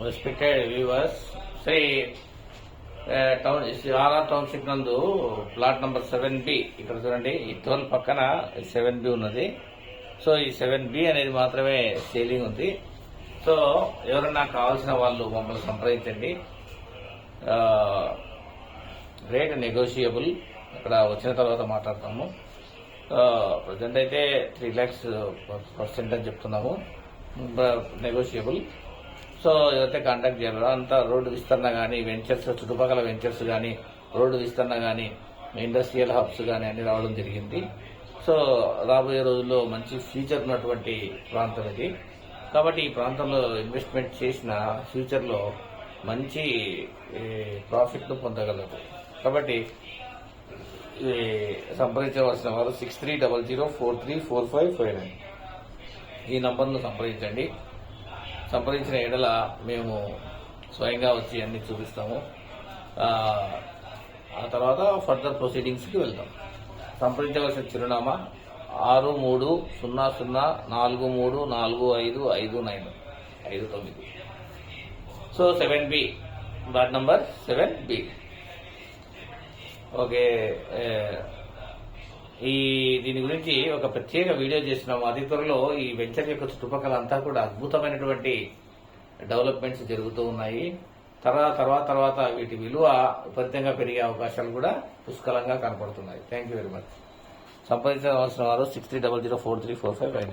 Respected viewers, Sri town RR township నందు plot number 7B, ఇక్కడ చూడండి ఈ టోల్ పక్కన 7B ఉన్నది. సో ఈ 7B అనేది మాత్రమే సేలింగ్ ఉంది. సో ఎవరన్నా కావాల్సిన వాళ్ళు మమ్మల్ని సంప్రదించండి. రేట్ నెగోషియబుల్, ఇక్కడ వచ్చిన తర్వాత మాట్లాడతాము. ప్రజెంట్ అయితే 3 lakhs% అని చెప్తున్నాము, నెగోషియబుల్. సో ఎవరైతే కాంటాక్ట్ చేయాలో అంతా రోడ్డు విస్తరణ కానీ, వెంచర్స్ చుట్టుపక్కల వెంచర్స్ కానీ, రోడ్డు విస్తరణ కానీ, ఇండస్ట్రియల్ హబ్స్ కానీ అన్ని రావడం జరిగింది. సో రాబోయే రోజుల్లో మంచి ఫ్యూచర్ ఉన్నటువంటి ప్రాంతం ఇది. కాబట్టి ఈ ప్రాంతంలో ఇన్వెస్ట్మెంట్ చేసిన ఫ్యూచర్లో మంచి ప్రాఫిట్ను పొందగలరు. కాబట్టి సంప్రదించవలసిన వారు 6300434559 ఈ నంబర్ను సంప్రదించండి. సంప్రదించిన ఎడల మేము స్వయంగా వచ్చి అన్ని చూపిస్తాము. ఆ తర్వాత ఫర్దర్ ప్రొసీడింగ్స్కి వెళ్తాం. సంప్రదించవలసిన చిరునామా 6300434559. So 7B, plot number 7B. Okay, దీని గురించి ఒక ప్రత్యేక వీడియో చేసినాము. అతి త్వరలో ఈ వెంచర్ యొక్క చుట్టుపక్కల అంతా కూడా అద్భుతమైనటువంటి డెవలప్మెంట్స్ జరుగుతూ ఉన్నాయి. తర్వాత వీటి విలువ విపరీతంగా పెరిగే అవకాశాలు కూడా పుష్కలంగా కనపడుతున్నాయి. Thank you very much. సంప్రదించవలసిన వారు 6300434559.